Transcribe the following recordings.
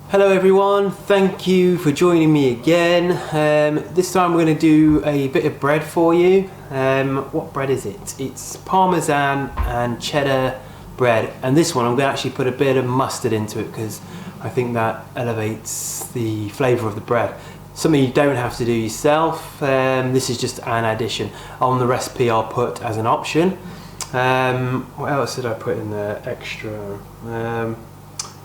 Hello everyone, thank you for joining me again. This time we're going to do a bit of bread for you. What bread is it? It's Parmesan and Cheddar bread, and this one I'm going to actually put a bit of mustard into it because I think that elevates the flavour of the bread. Something you don't have to do yourself. This is just an addition. On the recipe I'll put as an option. What else did I put in there extra? No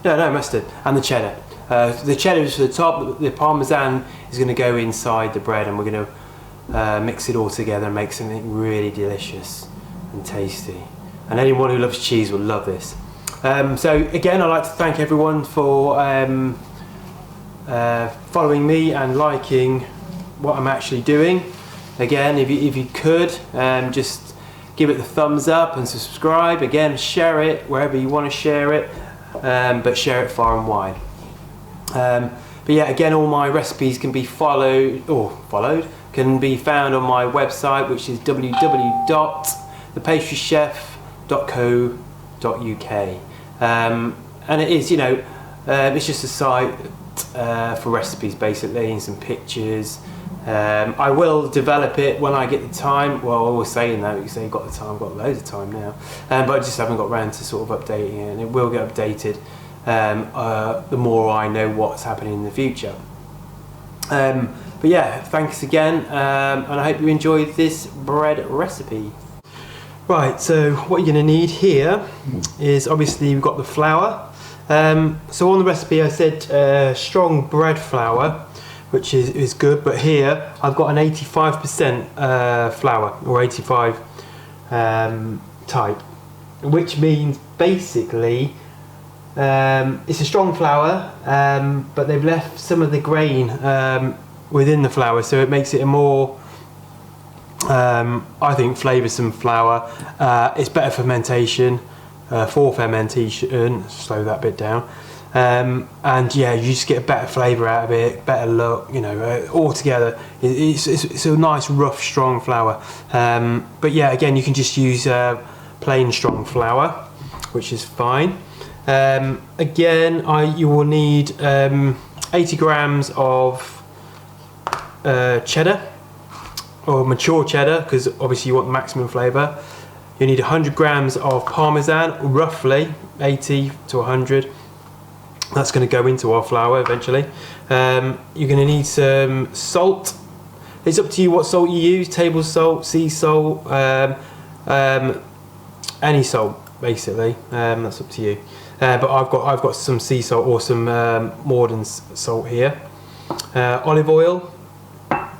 mustard, and the cheddar. The cheddar is for the top, the Parmesan is going to go inside the bread, and we're going to mix it all together and make something really delicious and tasty. And anyone who loves cheese will love this. So again, I'd like to thank everyone for following me and liking what I'm actually doing. Again, if you could, just give it the thumbs up and subscribe. Again, share it wherever you want to share it, but share it far and wide. But yeah, again, all my recipes can be can be found on my website, which is www.thepastrychef.co.uk. And it is, it's just a site for recipes basically, and some pictures. I will develop it when I get the time. Well, I always saying that, you say you've got the time, I've got loads of time now, but I just haven't got around to sort of updating it, and it will get updated the more I know what's happening in the future. But yeah, thanks again, and I hope you enjoyed this bread recipe. Right, so what you're going to need here is, obviously we've got the flour. So on the recipe I said strong bread flour, which is good, but here I've got an 85% flour, or 85 type, which means basically it's a strong flour, but they've left some of the grain within the flour, so it makes it a more, I think, flavoursome flour. It's better fermentation, for fermentation, slow that bit down. And yeah, you just get a better flavour out of it, better look, all together. It's a nice, rough, strong flour. But yeah, again, you can just use plain strong flour, which is fine. Again, you will need 80 grams of cheddar, or mature cheddar, because obviously you want maximum flavour. You need 100 grams of Parmesan, roughly 80 to 100. That's going to go into our flour eventually. You're going to need some salt. It's up to you what salt you use: table salt, sea salt, any salt basically. That's up to you. But I've got some sea salt or some Morden salt here. Olive oil.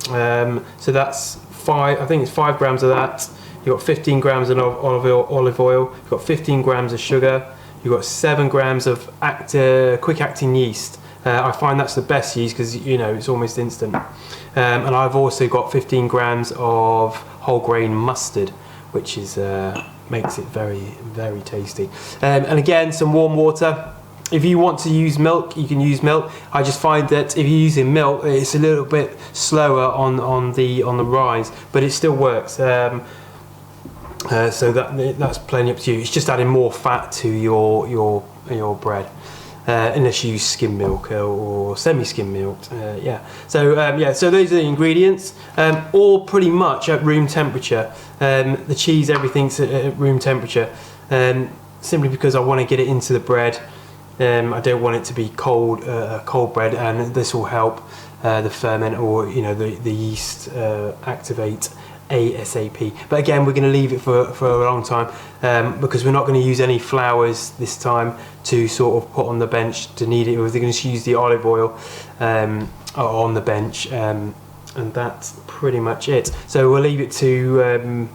So that's I think it's 5 grams of that. You've got 15 grams of olive oil. You've got 15 grams of sugar. You've got 7 grams of quick-acting yeast. I find that's the best yeast because it's almost instant. And I've also got 15 grams of whole grain mustard, which is makes it very, very tasty. And again, some warm water. If you want to use milk, you can use milk. I just find that if you're using milk, it's a little bit slower on the rise, but it still works. So that's plenty up to you. It's just adding more fat to your bread, unless you use skim milk or semi-skim milk. Yeah. So so those are the ingredients, all pretty much at room temperature. The cheese, everything's at room temperature, simply because I want to get it into the bread. I don't want it to be cold bread, and this will help the ferment, or the yeast activate ASAP. But again, we're going to leave it for a long time, because we're not going to use any flours this time to sort of put on the bench to knead it. We're going to use the olive oil on the bench, and that's pretty much it. So we'll leave it to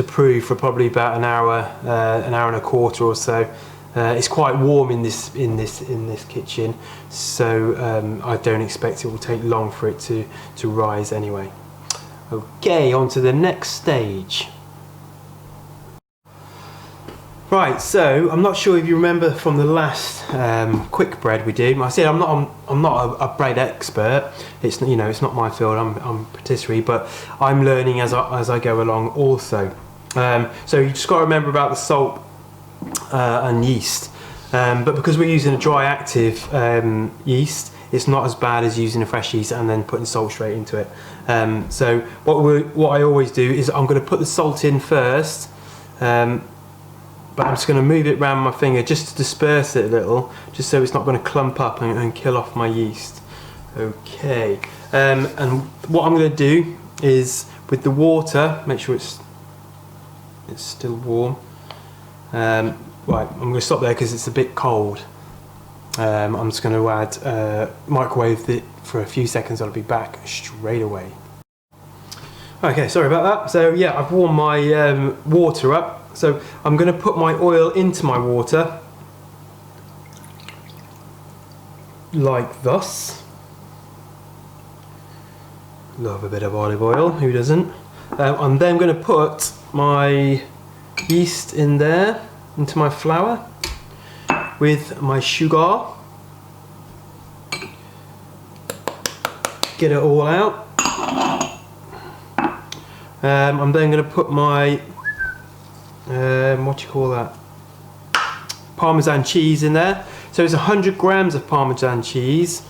prove for probably about an hour and a quarter or so. It's quite warm in this kitchen, so I don't expect it will take long for it to rise anyway. Okay, on to the next stage. Right, so I'm not sure if you remember from the last quick bread we did. I said I'm not a bread expert. It's it's not my field. I'm patisserie, but I'm learning as I go along also. So you just got to remember about the salt and yeast. But because we're using a dry active yeast, it's not as bad as using a fresh yeast and then putting salt straight into it. So what I always do is I'm going to put the salt in first, but I'm just going to move it around my finger just to disperse it a little, just so it's not going to clump up and kill off my yeast. Okay, and what I'm going to do is with the water, make sure it's still warm. Right, I'm going to stop there because it's a bit cold. I'm just going to add microwave it for a few seconds. I'll be back straight away. Okay, sorry about that. So yeah, I've warmed my water up. So I'm going to put my oil into my water like thus. Love a bit of olive oil, who doesn't? I'm then going to put my yeast in there, into my flour, with my sugar. Get it all out. I'm then going to put my, what do you call that? Parmesan cheese in there. So it's 100 grams of Parmesan cheese.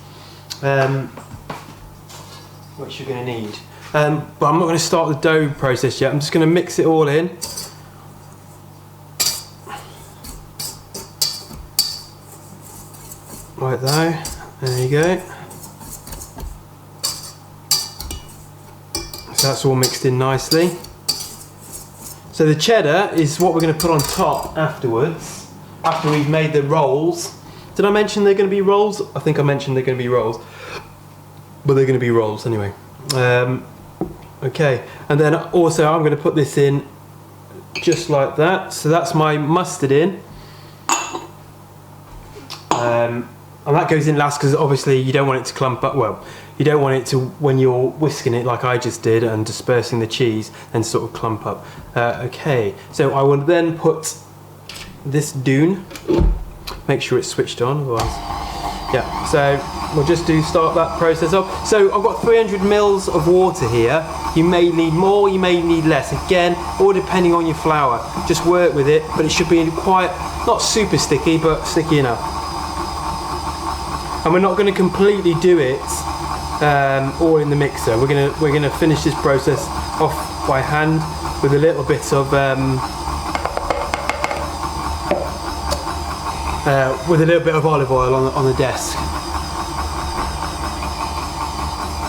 Which you're going to need. But I'm not going to start the dough process yet. I'm just going to mix it all in. Like that. There you go. So that's all mixed in nicely. So the cheddar is what we're going to put on top afterwards, after we've made the rolls. Did I mention they're going to be rolls? I think I mentioned they're going to be rolls. But they're going to be rolls anyway. Okay, and then also I'm going to put this in just like that. So that's my mustard in. And that goes in last because obviously you don't want it to clump up. Well, you don't want it to, when you're whisking it like I just did and dispersing the cheese, and sort of clump up. Okay, so I will then put this doon. Make sure it's switched on, otherwise. Yeah, so we'll just start that process off. So I've got 300 mils of water here. You may need more, you may need less. Again, all depending on your flour. Just work with it, but it should be quite, not super sticky, but sticky enough. And we're not going to completely do it all in the mixer. We're gonna finish this process off by hand with a little bit of olive oil on the desk.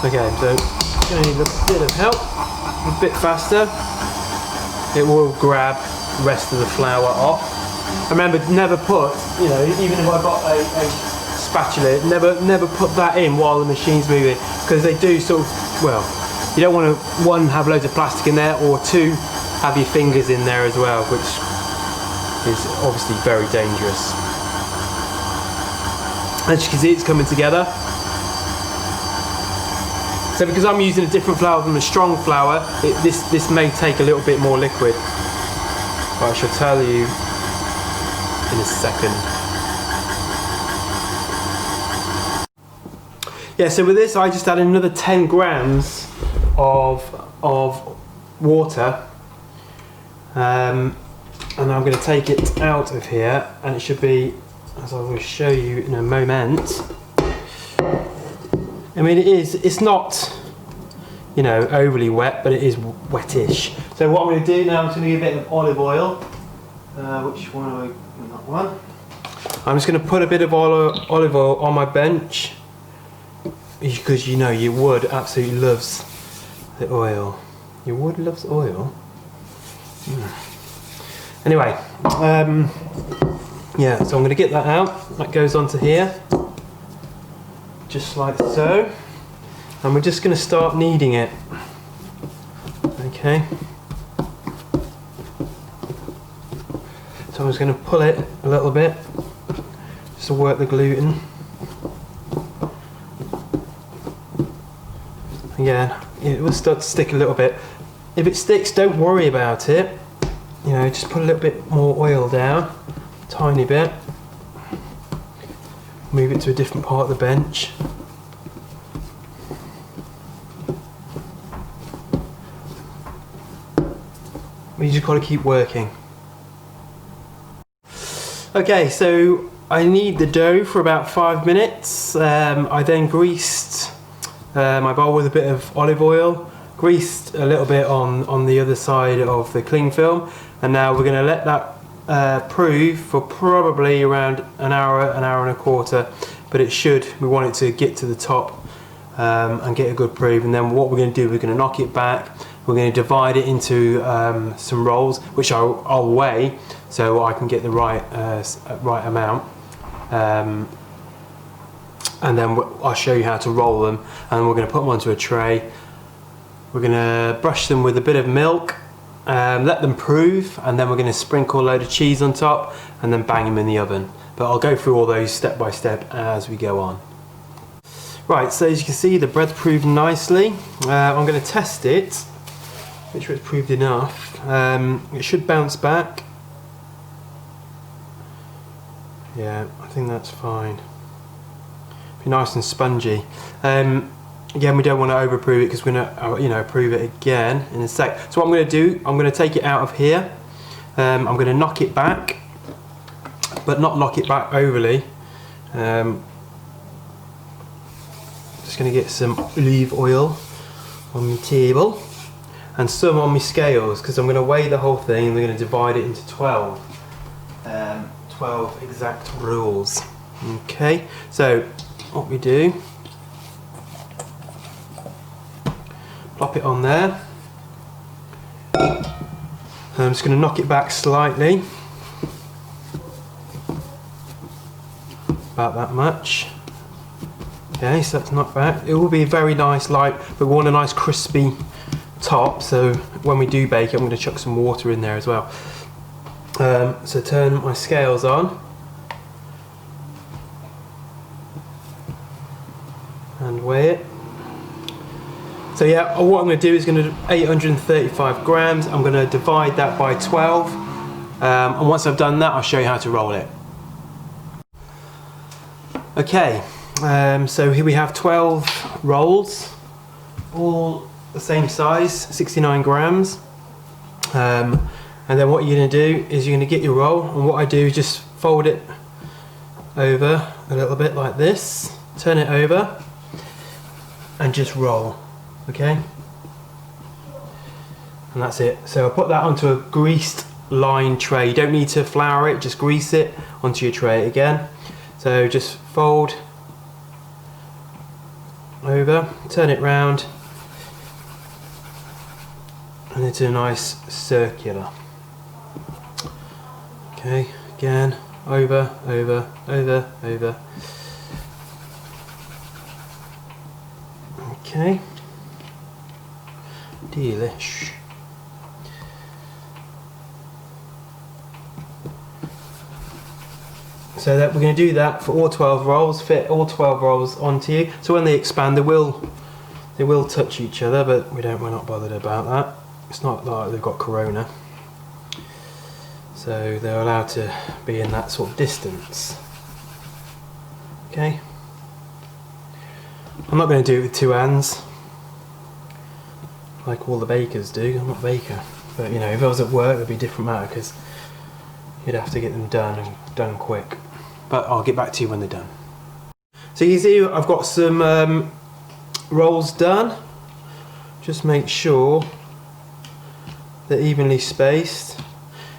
Okay, so going to need a bit of help, a bit faster. It will grab the rest of the flour off. Remember, never put, you know, even if I got a spatula, never put that in while the machine's moving, because they do sort of, well, you don't want to, one, have loads of plastic in there, or two, have your fingers in there as well, which is obviously very dangerous. As you can see, it's coming together. So because I'm using a different flour than a strong flour, this may take a little bit more liquid. But I shall tell you in a second. Yeah, so with this I just added another 10 grams of water. And I'm going to take it out of here, and it should be, as I will show you in a moment. I mean, it's not, you know, overly wet, but it is wettish. So what I'm going to do now, I'm just going to give it a bit of olive oil. Which one am I? That one. I'm just going to put a bit of olive oil on my bench, because you know your wood absolutely loves the oil. Your wood loves oil. Anyway, yeah, so I'm going to get that out. That goes onto here, just like so. And we're just going to start kneading it. Okay. So I'm just going to pull it a little bit, just to work the gluten. Again, it will start to stick a little bit. If it sticks, don't worry about it. You know, just put a little bit more oil down, tiny bit. Move it to a different part of the bench. You just got to keep working. Okay, so I knead the dough for about 5 minutes. I then greased my bowl with a bit of olive oil, greased a little bit on the other side of the cling film, and now we're going to let that prove for probably around an hour and a quarter, but we want it to get to the top and get a good prove. And then what we're going to do, we're going to knock it back, we're going to divide it into some rolls, which I'll weigh so I can get the right amount. And then I'll show you how to roll them, and we're going to put them onto a tray. We're going to brush them with a bit of milk, let them prove, and then we're going to sprinkle a load of cheese on top and then bang them in the oven. But I'll go through all those step by step as we go on. Right, so as you can see, the bread's proved nicely. I'm going to test it, make sure it's proved enough. It should bounce back. Yeah, I think that's fine. Be nice and spongy. Again, we don't want to overprove it because we're going to prove it again in a sec. So what I'm going to do, I'm going to take it out of here. I'm going to knock it back, but not knock it back overly. Just going to get some olive oil on my table and some on my scales, because I'm going to weigh the whole thing and we're going to divide it into 12 exact rolls. Okay, so what we do, plop it on there. I'm just going to knock it back slightly, about that much. Okay, so that's knocked back. It will be very nice light, but we want a nice crispy top, so when we do bake it, I'm going to chuck some water in there as well. So turn my scales on and weigh it. So yeah, what I'm going to do is going to do 835 grams. I'm going to divide that by 12, and once I've done that, I'll show you how to roll it. Okay, so here we have 12 rolls, all the same size, 69 grams. And then what you're going to do is you're going to get your roll, and what I do is just fold it over a little bit like this, turn it over and just roll. Okay, and that's it. So I'll put that onto a greased lined tray. You don't need to flour it, just grease it onto your tray again. So just fold over, turn it round, and it's a nice circular. Okay, again, over, over, over, over. Okay, delish. So that we're going to do that for all 12 rolls, fit all 12 rolls onto you. So when they expand, they will touch each other, but we're not bothered about that. It's not like they've got corona, so they're allowed to be in that sort of distance. Okay, I'm not going to do it with two hands like all the bakers do. I'm not a baker, but you know, if I was at work, it'd be a different matter because you'd have to get them done and done quick. But I'll get back to you when they're done. So you can see I've got some rolls done. Just make sure they're evenly spaced.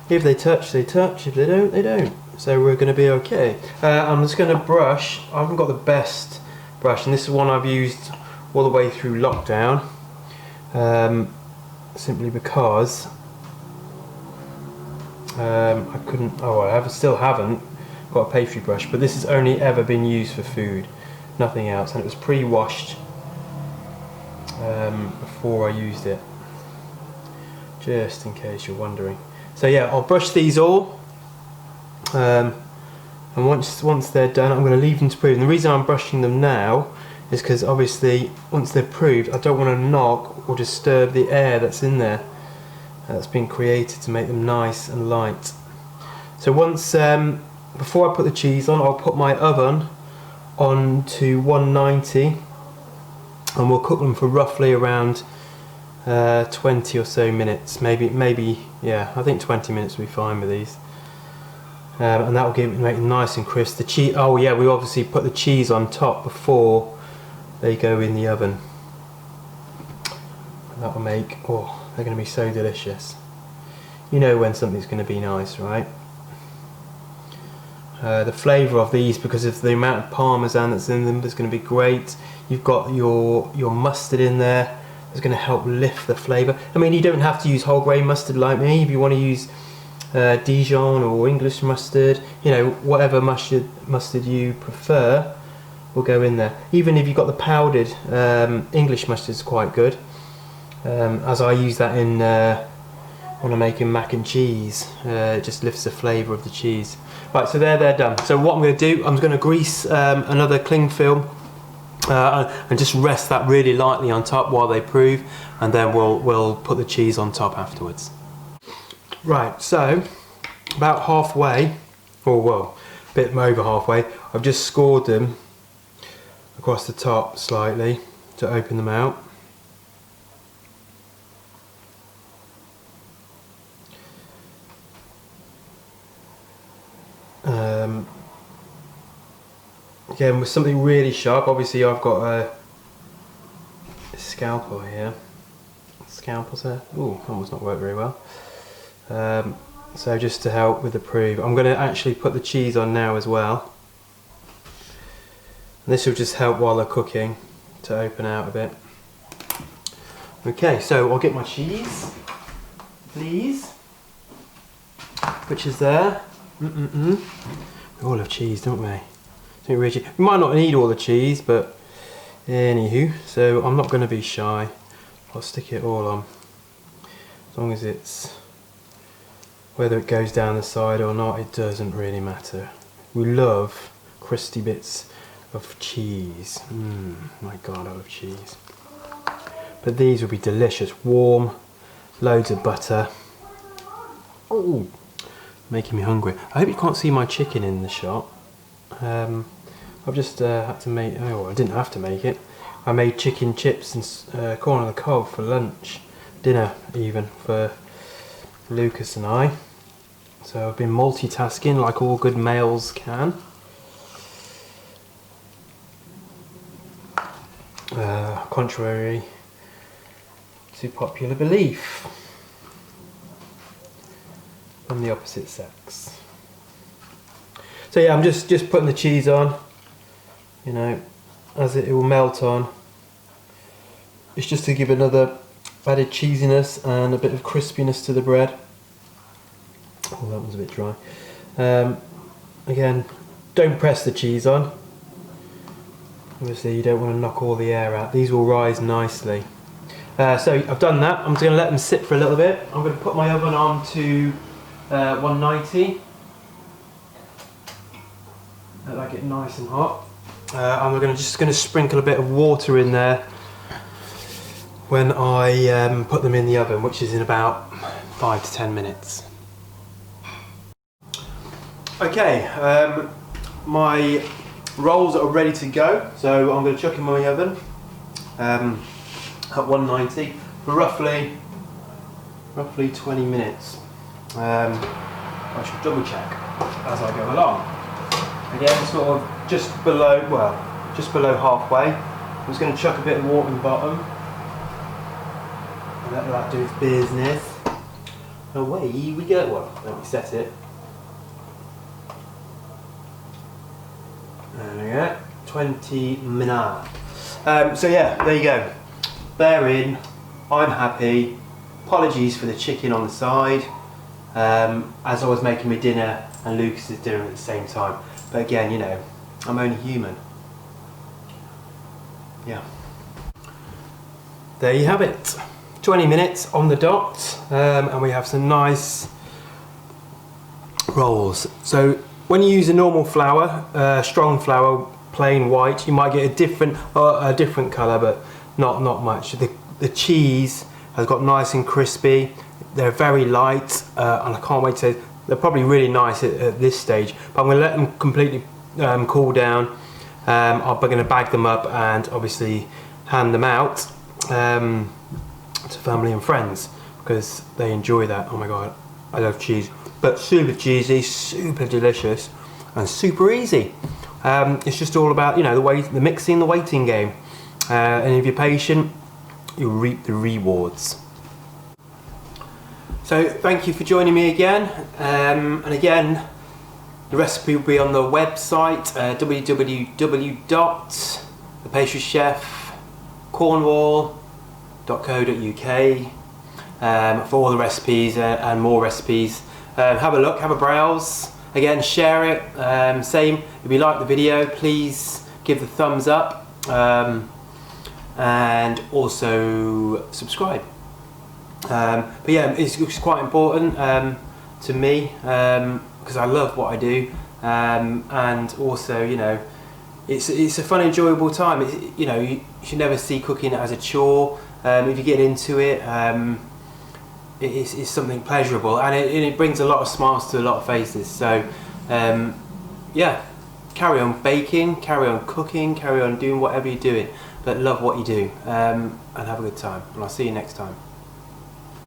If they touch, they touch. If they don't, they don't. So we're going to be okay. I'm just going to brush. I haven't got the best brush, and this is one I've used all the way through lockdown. Simply because I couldn't. Oh, I still haven't got a pastry brush, but this has only ever been used for food, nothing else, and it was pre-washed before I used it, just in case you're wondering. So yeah, I'll brush these all, and once they're done, I'm going to leave them to prove. And the reason I'm brushing them now is because obviously once they're proved, I don't want to knock or disturb the air that's in there that's been created to make them nice and light. So once before I put the cheese on, I'll put my oven on to 190, and we'll cook them for roughly around 20 or so minutes, maybe yeah, I think 20 minutes will be fine with these. and that will make them nice and crisp. The cheese. Oh yeah, we obviously put the cheese on top before they go in the oven. And that will make. Oh, they're going to be so delicious. You know when something's going to be nice, right? The flavour of these, because of the amount of Parmesan that's in them, is going to be great. You've got your mustard in there. It's going to help lift the flavour. I mean, you don't have to use whole grain mustard like me. If you want to use Dijon or English mustard, you know, whatever mustard you prefer will go in there. Even if you've got the powdered English mustard, is quite good. As I use that in when I'm making mac and cheese, it just lifts the flavour of the cheese. Right, so they're done. So what I'm going to do, I'm going to grease another cling film and just rest that really lightly on top while they prove, and then we'll put the cheese on top afterwards. Right, so about halfway, or well, a bit over halfway, I've just scored them across the top slightly to open them out. Again, with something really sharp. Obviously I've got a scalpel here. Scalpel's there. Ooh, that one's not worked very well. So just to help with the proof, I'm going to actually put the cheese on now as well. And this will just help while they're cooking to open out a bit. Okay, so I'll get my cheese, please, which is there. We all love cheese, don't we? We might not need all the cheese, but anywho, so I'm not going to be shy. I'll stick it all on, as long as it's, whether it goes down the side or not, it doesn't really matter. We love crusty bits of cheese. My God, I love cheese. But these will be delicious, warm, loads of butter. Ooh, making me hungry. I hope you can't see my chicken in the shot. I've just had to make, oh, I didn't have to make it. I made chicken chips and corn on the cob for lunch, dinner even, for Lucas and I. So I've been multitasking like all good males can. Contrary to popular belief from the opposite sex. So yeah, I'm just putting the cheese on, you know, as it will melt on. It's just to give another added cheesiness and a bit of crispiness to the bread. Oh, that one's a bit dry. Again, don't press the cheese on. Obviously you don't want to knock all the air out. These will rise nicely. So I've done that. I'm just going to let them sit for a little bit. I'm going to put my oven on to 190. Let that get nice and hot. I'm just going to sprinkle a bit of water in there when I put them in the oven, which is in about 5 to 10 minutes. Okay, my rolls are ready to go, so I'm going to chuck in my oven at 190 for roughly 20 minutes. I should double check as I go along. Again, sort of just below halfway. I'm just going to chuck a bit of water in the bottom and let that do its business. Away we go. Well, let me set it. There we go, 20 minutes. So yeah, there you go. They're in, I'm happy. Apologies for the chicken on the side, as I was making my dinner and Lucas's dinner at the same time. But again, you know, I'm only human. Yeah. There you have it. 20 minutes on the dot, and we have some nice rolls. So when you use a normal flour, strong flour, plain white, you might get a different colour, but not much. The cheese has got nice and crispy. They're very light, and I can't wait to. They're probably really nice at this stage, but I'm going to let them completely cool down. I'm going to bag them up and obviously hand them out to family and friends because they enjoy that. Oh my God, I love cheese. but super cheesy, super delicious, and super easy. It's just all about, you know, the mixing, the waiting game, and if you're patient, you'll reap the rewards. So thank you for joining me again, and again, the recipe will be on the website, www.thepastrychefcornwall.co.uk, for all the recipes and more recipes. Have a look, have a browse. Again, share it. Same, if you like the video, please give the thumbs up, and also subscribe. But yeah, it's quite important to me, because I love what I do, and also, you know, it's a fun, enjoyable time. You know, you should never see cooking as a chore. If you get into it, it's something pleasurable, and it brings a lot of smiles to a lot of faces. So yeah, carry on baking, carry on cooking, carry on doing whatever you're doing, but love what you do, and have a good time, and I'll see you next time.